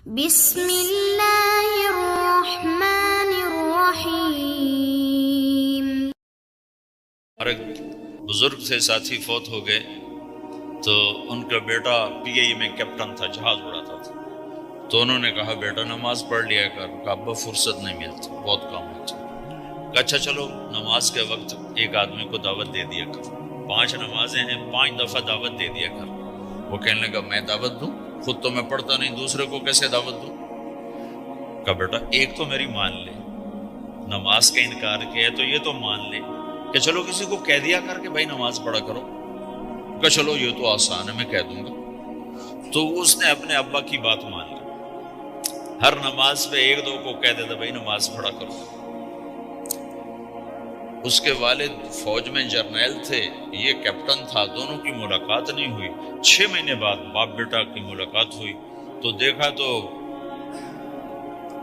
بسم اللہ الرحمن الرحیم۔ اور ایک بزرگ سے ساتھی فوت ہو گئے تو ان کا بیٹا پی آئی میں کیپٹن تھا، جہاز اڑاتا تھا۔ تو انہوں نے کہا بیٹا نماز پڑھ لیا کر، ابا فرصت نہیں ملتی، بہت کام ہوتا۔ کہا اچھا چلو نماز کے وقت ایک آدمی کو دعوت دے دیا کر، 5 نمازیں ہیں، 5 دفعہ دعوت دے دیا کر۔ وہ کہنے لگا میں دعوت دوں؟ خود تو میں پڑھتا نہیں، دوسرے کو کیسے دعوت دوں؟ کہا بیٹا ایک تو میری مان لے، نماز کا انکار کیا ہے تو یہ تو مان لے کہ چلو کسی کو کہہ دیا کر کہ بھائی نماز پڑھا کرو۔ کہ چلو یہ تو آسان ہے، میں کہہ دوں گا۔ تو اس نے اپنے ابا کی بات مان لی، ہر نماز پہ 1-2 کو کہہ دیتا بھائی نماز پڑھا کرو۔ اس کے والد فوج میں جرنیل تھے، یہ کیپٹن تھا، دونوں کی ملاقات نہیں ہوئی۔ 6 مہینے بعد باپ بیٹا کی ملاقات ہوئی تو دیکھا تو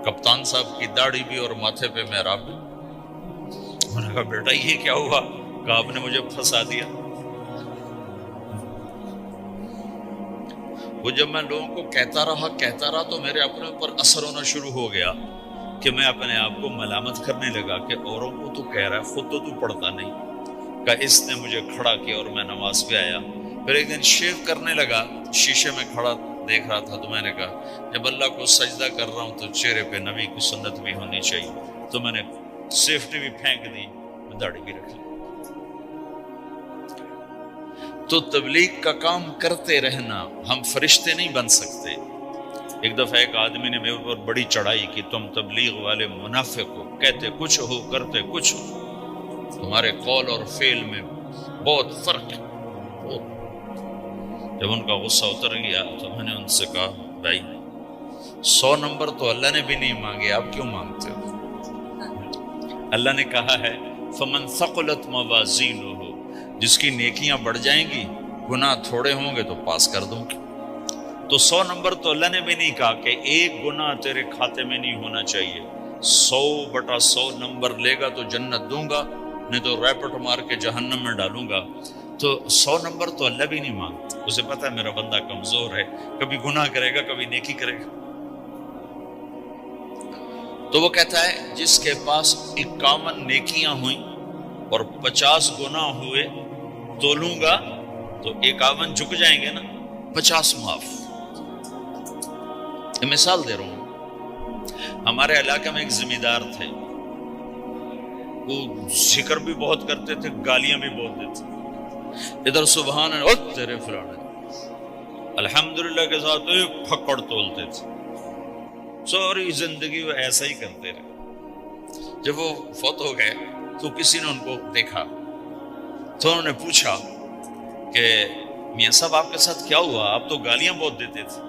کپتان صاحب کی داڑھی بھی اور ماتھے پہ محراب بھی۔ انہوں نے کہا بیٹا یہ کیا ہوا؟ کہا آپ نے مجھے پھنسا دیا۔ وہ جب میں لوگوں کو کہتا رہا تو میرے اپنے اوپر اثر ہونا شروع ہو گیا کہ میں اپنے آپ کو ملامت کرنے لگا کہ اوروں کو تو کہہ رہا ہے، خود تو پڑھتا نہیں۔ کہ اس نے مجھے کھڑا کیا اور میں نماز پہ آیا۔ پھر ایک دن شیو کرنے لگا، شیشے میں کھڑا دیکھ رہا تھا تو میں نے کہا جب اللہ کو سجدہ کر رہا ہوں تو چہرے پہ نبی کی سنت بھی ہونی چاہیے۔ تو میں نے سیفٹی بھی پھینک دی، داڑھی بھی رکھ لی۔ تو تبلیغ کا کام کرتے رہنا، ہم فرشتے نہیں بن سکتے۔ ایک دفعہ ایک آدمی نے میرے اوپر بڑی چڑھائی کی، تم تبلیغ والے منافق ہو، کہتے کچھ ہو کرتے کچھ ہو، تمہارے قول اور فعل میں بہت فرق ہے۔ جب ان کا غصہ اتر گیا تو میں نے ان سے کہا بھائی 100 نمبر تو اللہ نے بھی نہیں مانگے، آپ کیوں مانگتے ہو؟ اللہ نے کہا ہے فمن ثقلت موازینہ، جس کی نیکیاں بڑھ جائیں گی گناہ تھوڑے ہوں گے تو پاس کر دوں گی۔ تو 100 نمبر تو اللہ نے بھی نہیں کہا کہ ایک گناہ تیرے کھاتے میں نہیں ہونا چاہیے۔ 100/100 نمبر لے گا تو جنت دوں گا، نہیں تو ریپٹ مار کے جہنم میں ڈالوں گا۔ تو 100 نمبر تو اللہ بھی نہیں مانگتا، اسے پتا ہے میرا بندہ کمزور ہے، کبھی گناہ کرے گا کبھی نیکی کرے گا۔ تو وہ کہتا ہے جس کے پاس 51 نیکیاں ہوئیں اور 50 گناہ ہوئے تولوں گا تو 51 جھک جائیں گے نا، 50 معاف۔ یہ مثال دے رہا ہوں۔ ہمارے علاقے میں ایک ذمہ دار تھے، وہ ذکر بھی بہت کرتے تھے، گالیاں بھی بہت دیتے تھے۔ ادھر سبحان اللہ تیرے فلانے، الحمدللہ کے ساتھ ایک پھکڑ تولتے تھے۔ ساری زندگی وہ ایسا ہی کرتے رہے۔ جب وہ فوت ہو گئے تو کسی نے ان کو دیکھا تو انہوں نے پوچھا کہ میاں صاحب آپ کے ساتھ کیا ہوا؟ آپ تو گالیاں بہت دیتے تھے۔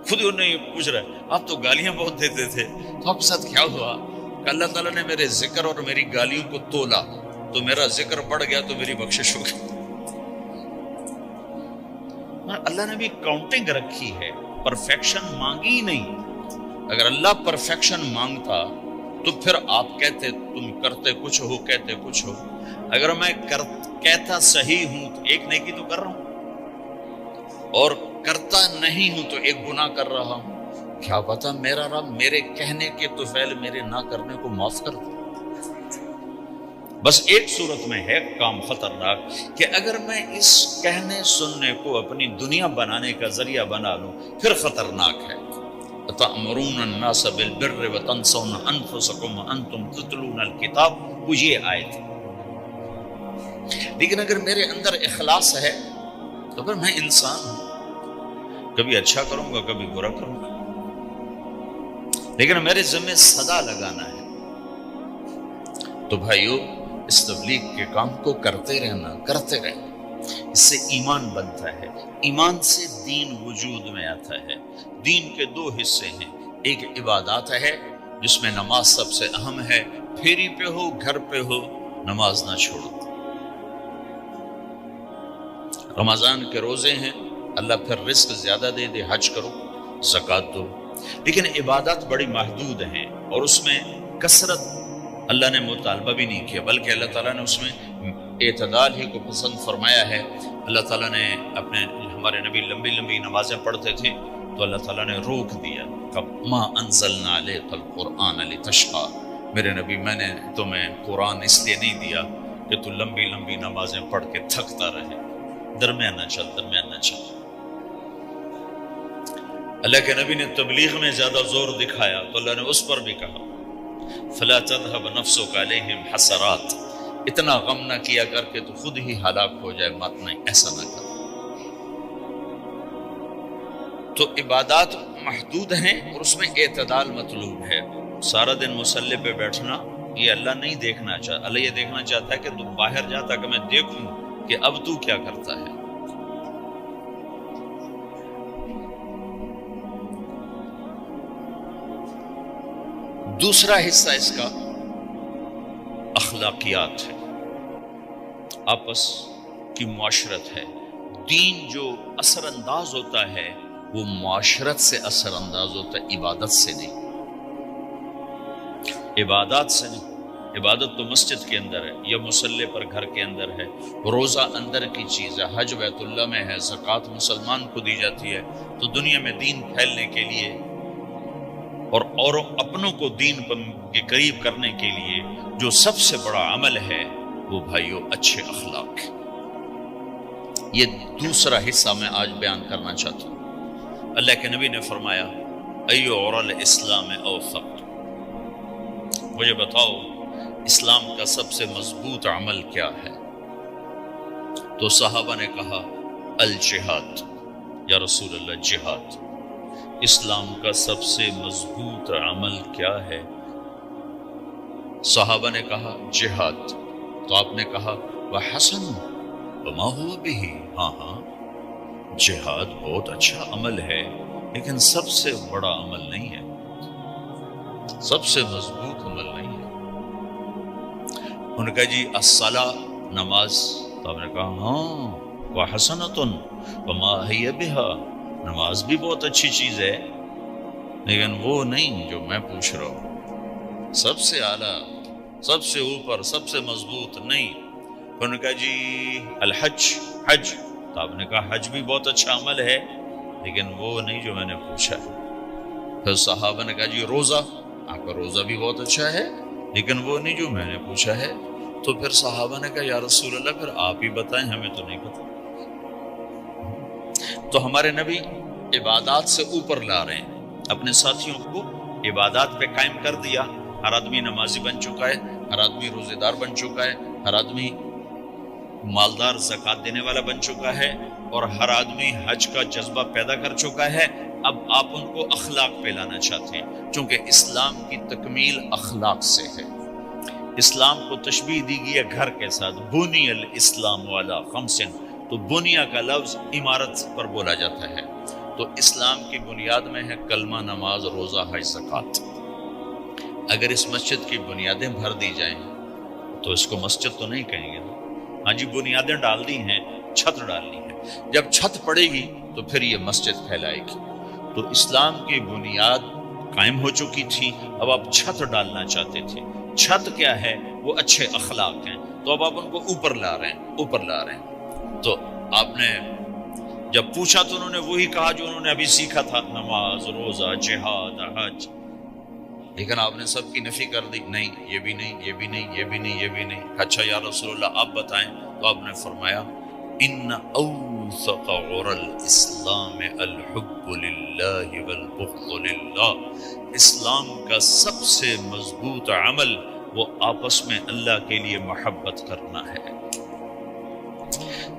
خود ہی انہیں پوچھ رہے آپ تو گالیاں بہت دیتے تھے، تو آپ کے ساتھ کیا ہوا؟ کہ اللہ تعالیٰ نے میرے ذکر اور میری گالیوں کو تولا تو میرا ذکر بڑھ گیا تو میری بخشش ہو گئی۔ اللہ نے بھی کاؤنٹنگ رکھی ہے، پرفیکشن مانگی ہی نہیں۔ اگر اللہ پرفیکشن مانگتا تو پھر آپ کہتے تم کرتے کچھ ہو کہتے کچھ ہو۔ اگر میں کہتا صحیح ہوں تو ایک نیکی تو کر رہا ہوں، اور کرتا نہیں ہوں تو ایک گناہ کر رہا ہوں۔ کیا پتا میرا رب میرے کہنے کے تو فعل میرے نہ کرنے کو معاف کر دے۔ بس ایک صورت میں ہے کام خطرناک کہ اگر میں اس کہنے سننے کو اپنی دنیا بنانے کا ذریعہ بنا لوں پھر خطرناک ہے۔ تَأْمُرُونَ النَّاسَ بِالْبِرِّ وَتَنْسَوْنَ أَنفُسَكُمْ وَأَنْتُمْ تُتْلُونَ الْكِتَابَ، وہ یہ آیت۔ لیکن اگر میرے اندر اخلاص ہے تو پھر میں انسان ہوں، کبھی اچھا کروں گا کبھی برا کروں گا، لیکن میرے ذمہ صدا لگانا ہے۔ تو بھائیو اس تبلیغ کے کام کو کرتے رہنا، کرتے رہنا، اس سے ایمان بنتا ہے۔ ایمان سے دین وجود میں آتا ہے۔ دین کے 2 حصے ہیں، ایک عبادات ہے جس میں نماز سب سے اہم ہے، پھیری پہ ہو گھر پہ ہو نماز نہ چھوڑو۔ رمضان کے روزے ہیں، اللہ پھر رزق زیادہ دے دے، حج کرو، زکوٰۃ دو۔ لیکن عبادات بڑی محدود ہیں اور اس میں کثرت اللہ نے مطالبہ بھی نہیں کیا، بلکہ اللہ تعالیٰ نے اس میں اعتدال ہی کو پسند فرمایا ہے۔ اللہ تعالیٰ نے ہمارے نبی لمبی لمبی نمازیں پڑھتے تھے، تو اللہ تعالیٰ نے روک دیا کہ ما انزلنا علیک القرآن لتشقی، میرے نبی میں نے تمہیں قرآن اس لیے نہیں دیا کہ تو لمبی لمبی نمازیں پڑھ کے تھکتا رہے، درمیانہ چل درمیانہ چل۔ اللہ کے نبی نے تبلیغ میں زیادہ زور دکھایا تو اللہ نے اس پر بھی کہا فلا تذهب نفسك علیہم حسرات، اتنا غم نہ کیا کر کے تو خود ہی ہلاک ہو جائے، مت نہیں، ایسا نہ کر۔ تو عبادات محدود ہیں اور اس میں اعتدال مطلوب ہے۔ سارا دن مصلی پہ بیٹھنا یہ اللہ نہیں دیکھنا چاہتا، اللہ یہ دیکھنا چاہتا ہے کہ تو باہر جاتا کہ میں دیکھوں کہ اب تو کیا کرتا ہے۔ دوسرا حصہ اس کا اخلاقیات ہے، آپس کی معاشرت ہے۔ دین جو اثر انداز ہوتا ہے وہ معاشرت سے اثر انداز ہوتا ہے، عبادت سے نہیں، عبادات سے نہیں۔ عبادت تو مسجد کے اندر ہے یا مصلی پر گھر کے اندر ہے، روزہ اندر کی چیز ہے، حج بیت اللہ میں ہے، زکوٰۃ مسلمان کو دی جاتی ہے۔ تو دنیا میں دین پھیلنے کے لیے اور اپنوں کو دین کے قریب کرنے کے لیے جو سب سے بڑا عمل ہے وہ بھائیو اچھے اخلاق۔ یہ دوسرا حصہ میں آج بیان کرنا چاہتا ہوں۔ اللہ کے نبی نے فرمایا ایو اور الاسلام اوثق، مجھے بتاؤ اسلام کا سب سے مضبوط عمل کیا ہے؟ تو صحابہ نے کہا الجہاد، یا رسول اللہ جہاد۔ اسلام کا سب سے مضبوط عمل کیا ہے؟ صحابہ نے کہا جہاد۔ تو آپ نے کہا وحسن وما هو به، ہاں جہاد بہت اچھا عمل ہے لیکن سب سے بڑا عمل نہیں ہے، سب سے مضبوط عمل نہیں ہے۔ ان کا جی الصلاۃ، نماز۔ تو آپ نے کہا ہاں وحسنۃ وما هي بها، نماز بھی بہت اچھی چیز ہے لیکن وہ نہیں جو میں پوچھ رہا ہوں، سب سے اعلیٰ، سب سے اوپر، سب سے مضبوط نہیں۔ ان کا جی الحج، حج۔ تو آپ نے کہا حج بھی بہت اچھا عمل ہے لیکن وہ نہیں جو میں نے پوچھا ہے۔ پھر صحابہ نے کہا جی روزہ، آپ کا روزہ بھی بہت اچھا ہے لیکن وہ نہیں جو میں نے پوچھا ہے۔ تو پھر صحابہ نے کہا یا رسول اللہ پھر آپ ہی بتائیں، ہمیں تو نہیں پتہ۔ تو ہمارے نبی عبادات سے اوپر لا رہے ہیں، اپنے ساتھیوں کو عبادات پہ قائم کر دیا۔ ہر آدمی نمازی بن چکا ہے، ہر آدمی روزے دار بن چکا ہے، ہر آدمی مالدار زکوٰۃ دینے والا بن چکا ہے، اور ہر آدمی حج کا جذبہ پیدا کر چکا ہے۔ اب آپ ان کو اخلاق پہ لانا چاہتے ہیں، چونکہ اسلام کی تکمیل اخلاق سے ہے۔ اسلام کو تشبیہ دی گئی ہے گھر کے ساتھ، بنی الاسلام علی خمس، تو بنیا کا لفظ عمارت پر بولا جاتا ہے۔ تو اسلام کی بنیاد میں ہے کلمہ، نماز، روزہ، حج، زکوٰۃ۔ اگر اس مسجد کی بنیادیں بھر دی جائیں تو اس کو مسجد تو نہیں کہیں گے نا۔ ہاں جی بنیادیں ڈال دی ہیں، چھت ڈالنی ہے، جب چھت پڑے گی تو پھر یہ مسجد کہلائے گی۔ تو اسلام کی بنیاد قائم ہو چکی تھی، اب آپ چھت ڈالنا چاہتے تھے۔ چھت کیا ہے؟ وہ اچھے اخلاق ہیں۔ تو اب آپ ان کو اوپر لا رہے ہیں، اوپر لا رہے ہیں۔ تو آپ نے جب پوچھا تو انہوں نے وہی کہا جو انہوں نے ابھی سیکھا تھا، نماز، روزہ، جہاد، حج، لیکن آپ نے سب کی نفی کر دی، نہیں یہ بھی نہیں، یہ بھی نہیں، یہ بھی نہیں، یہ بھی نہیں۔ اچھا یا رسول اللہ آپ بتائیں۔ تو آپ نے فرمایا ان اوثق عر الاسلام الحب للہ والبغض للہ، اسلام کا سب سے مضبوط عمل وہ آپس میں اللہ کے لیے محبت کرنا ہے۔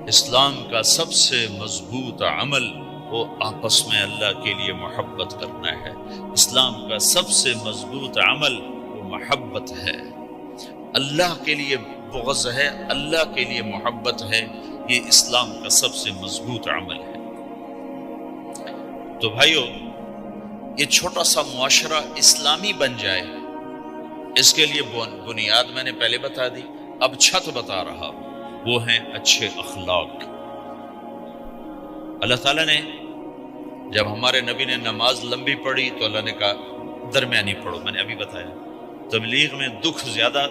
اسلام کا سب سے مضبوط عمل وہ آپس میں اللہ کے لیے محبت کرنا ہے۔ اسلام کا سب سے مضبوط عمل وہ محبت ہے، اللہ کے لیے بغض ہے، اللہ کے لیے محبت ہے، یہ اسلام کا سب سے مضبوط عمل ہے۔ تو بھائیو یہ چھوٹا سا معاشرہ اسلامی بن جائے، اس کے لیے بنیاد میں نے پہلے بتا دی، اب چھت بتا رہا، وہ ہیں اچھے اخلاق۔ اللہ تعالیٰ نے جب ہمارے نبی نے نماز لمبی پڑھی تو اللہ نے کہا درمیانی پڑھو، میں نے ابھی بتایا۔ تبلیغ میں دکھ زیادہ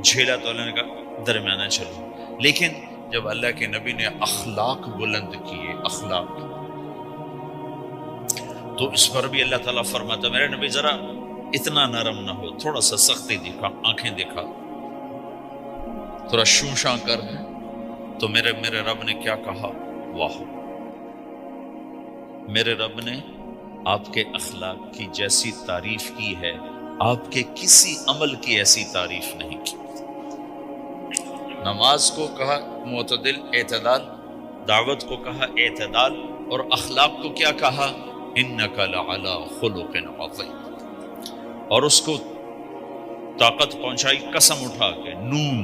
جھیلا تو اللہ نے کہا درمیانہ چلو، لیکن جب اللہ کے نبی نے اخلاق بلند کیے، اخلاق، تو اس پر بھی اللہ تعالیٰ فرماتا میرے نبی ذرا اتنا نرم نہ ہو، تھوڑا سا سختی دکھا، آنکھیں دکھا، تھوڑا شوشاں کر۔ تو میرے رب نے کیا کہا؟ واہ، میرے رب نے آپ کے اخلاق کی جیسی تعریف کی ہے، آپ کے کسی عمل کی ایسی تعریف نہیں کی۔ نماز کو کہا معتدل، اعتدال، دعوت کو کہا اعتدال، اور اخلاق کو کیا کہا؟ انک لعلی خلق عظیم۔ اور اس کو طاقت پہنچائی قسم اٹھا کے، نون،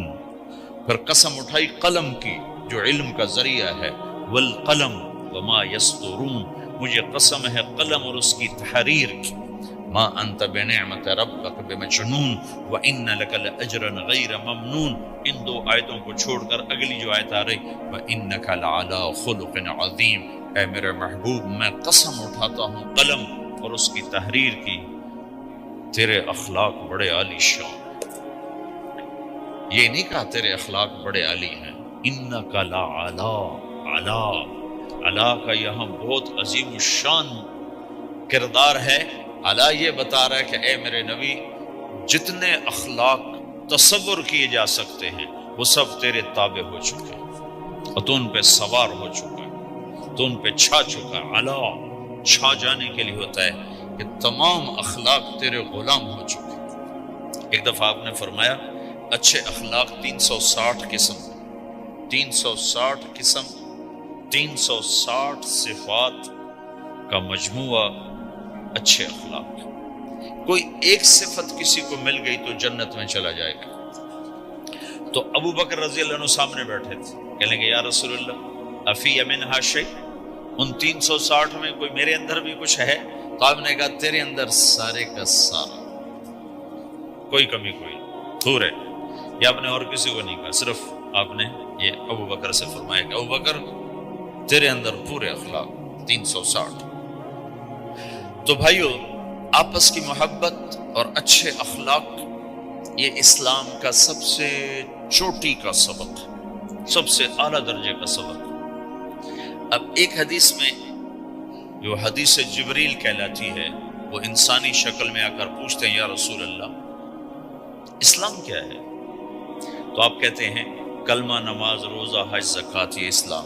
پھر قسم اٹھائی قلم کی جو علم کا ذریعہ ہے، والقلم وما یسطرون، مجھے قسم ہے قلم اور اس کی تحریر کی، ما انت بنعمت ربک بمجنون وان لک لاجرا غیر ممنون۔ ان دو آیتوں کو چھوڑ کر اگلی جو آیت آ رہی، وانک لعلی خلق عظیم، اے میرے محبوب میں قسم اٹھاتا ہوں قلم اور اس کی تحریر کی، تیرے اخلاق بڑے عالی شان۔ یہ نہیں کہا تیرے اخلاق بڑے عالی ہیں، انک لعلی، علا، علا کا یہاں بہت عظیم الشان کردار ہے۔ علا یہ بتا رہا ہے کہ اے میرے نبی جتنے اخلاق تصور کیے جا سکتے ہیں وہ سب تیرے تابع ہو چکے ہیں، اور تو ان پہ سوار ہو چکا ہے، تو ان پہ چھا چکا ہے۔ علا چھا جانے کے لیے ہوتا ہے کہ تمام اخلاق تیرے غلام ہو چکے ہیں۔ ایک دفعہ آپ نے فرمایا اچھے اخلاق 360 قسم، 360 قسم، 360 صفات کا مجموعہ اچھے اخلاق۔ کوئی ایک صفت کسی کو مل گئی تو جنت میں چلا جائے گا۔ تو ابو بکر رضی اللہ عنہ سامنے بیٹھے تھے، کہنے گے یا رسول اللہ افی منہا شیء، ان 360 میں کوئی میرے اندر بھی کچھ ہے؟ تو آپ نے کہا تیرے اندر سارے کا سارا، کوئی کمی کوئی دور ہے۔ یہ آپ نے اور کسی کو نہیں کہا، صرف آپ نے یہ ابو بکر سے فرمایا کہ ابو بکر تیرے اندر پورے اخلاق 360۔ تو بھائیو، آپس کی محبت اور اچھے اخلاق یہ اسلام کا سب سے چوٹی کا سبق، سب سے اعلیٰ درجے کا سبق۔ اب ایک حدیث میں جو حدیث جبریل کہلاتی ہے، وہ انسانی شکل میں آ کر پوچھتے ہیں یا رسول اللہ اسلام کیا ہے؟ تو آپ کہتے ہیں کلمہ، نماز، روزہ، حج، زکوٰۃ، یہ اسلام۔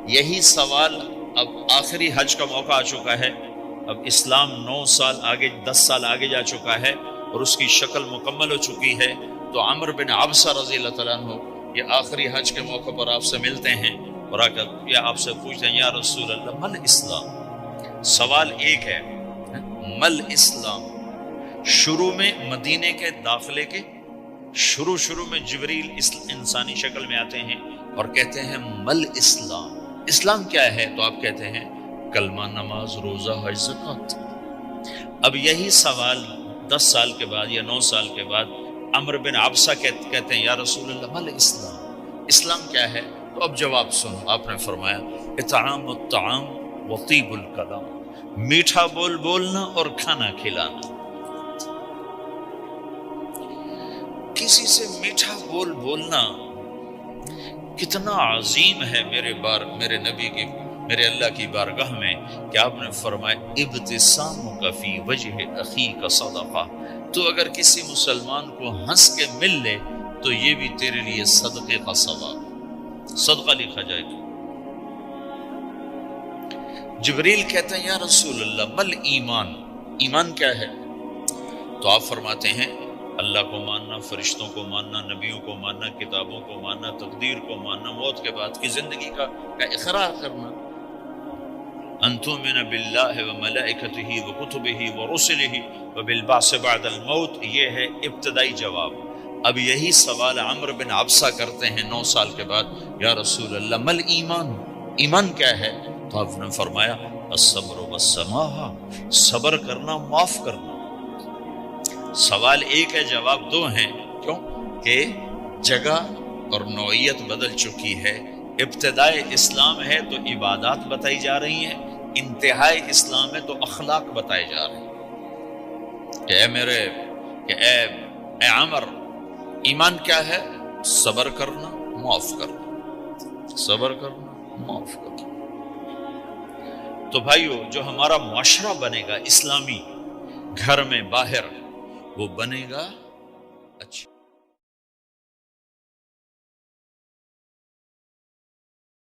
یہی سوال اب آخری حج کا موقع آ چکا ہے، اب اسلام 9 سال آگے، 10 سال آگے جا چکا ہے اور اس کی شکل مکمل ہو چکی ہے۔ تو عمر بن عبسہ رضی اللہ تعالیٰ عنہ یہ آخری حج کے موقع پر آپ سے ملتے ہیں اور آ کر یا آپ سے پوچھتے ہیں یا رسول اللہ مل اسلام؟ سوال ایک ہے، مل اسلام؟ شروع میں مدینے کے داخلے کے شروع میں جبریل انسانی شکل میں آتے ہیں اور کہتے ہیں مل اسلام، اسلام کیا ہے؟ تو آپ کہتے ہیں کلمہ، نماز، روزہ، حج، زکوٰۃ۔ اب یہی سوال 10 سال کے بعد یا 9 سال کے بعد عمر بن عبسہ کہتے ہیں یا رسول اللہ مل اسلام، اسلام کیا ہے؟ تو اب جواب سنو، آپ نے فرمایا اطعام الطعام وطیب الکلام، میٹھا بول بولنا اور کھانا کھلانا۔ کسی سے میٹھا بول بولنا کتنا عظیم ہے میرے نبی کی، میرے اللہ کی بارگاہ میں، کہ آپ نے فرمایا ابتسامک فی وجہ اخیک صدقہ، تو اگر کسی مسلمان کو ہنس کے مل لے تو یہ بھی تیرے لیے صدقے کا ثواب، صدقہ لکھا جائے گا۔ جبریل کہتے ہیں یا رسول اللہ مل ایمان، ایمان کیا ہے؟ تو آپ فرماتے ہیں اللہ کو ماننا، فرشتوں کو ماننا، نبیوں کو ماننا، کتابوں کو ماننا، تقدیر کو ماننا، موت کے بعد کی زندگی کا اقرار کرنا۔ ان تؤمن باللہ وملائکتہ وکتبہ ورسلہ وبالبعث بعد الموت، یہ ہے ابتدائی جواب۔ اب یہی سوال عمر بن عبسہ کرتے ہیں 9 سال کے بعد، یا رسول اللہ مل ایمان، ایمان کیا ہے؟ تو آپ نے فرمایا الصبر والسماحہ، صبر کرنا، معاف کرنا۔ سوال ایک ہے، جواب 2 ہیں، کیوں کہ جگہ اور نوعیت بدل چکی ہے۔ ابتدائے اسلام ہے تو عبادات بتائی جا رہی ہیں، انتہائی اسلام ہے تو اخلاق بتائے جا رہے ہیں کہ اے عمر، ایمان کیا ہے؟ صبر کرنا، معاف کرنا، صبر کرنا، معاف کرنا۔ تو بھائیو جو ہمارا معاشرہ بنے گا اسلامی، گھر میں باہر، وہ بنے گا اچھا۔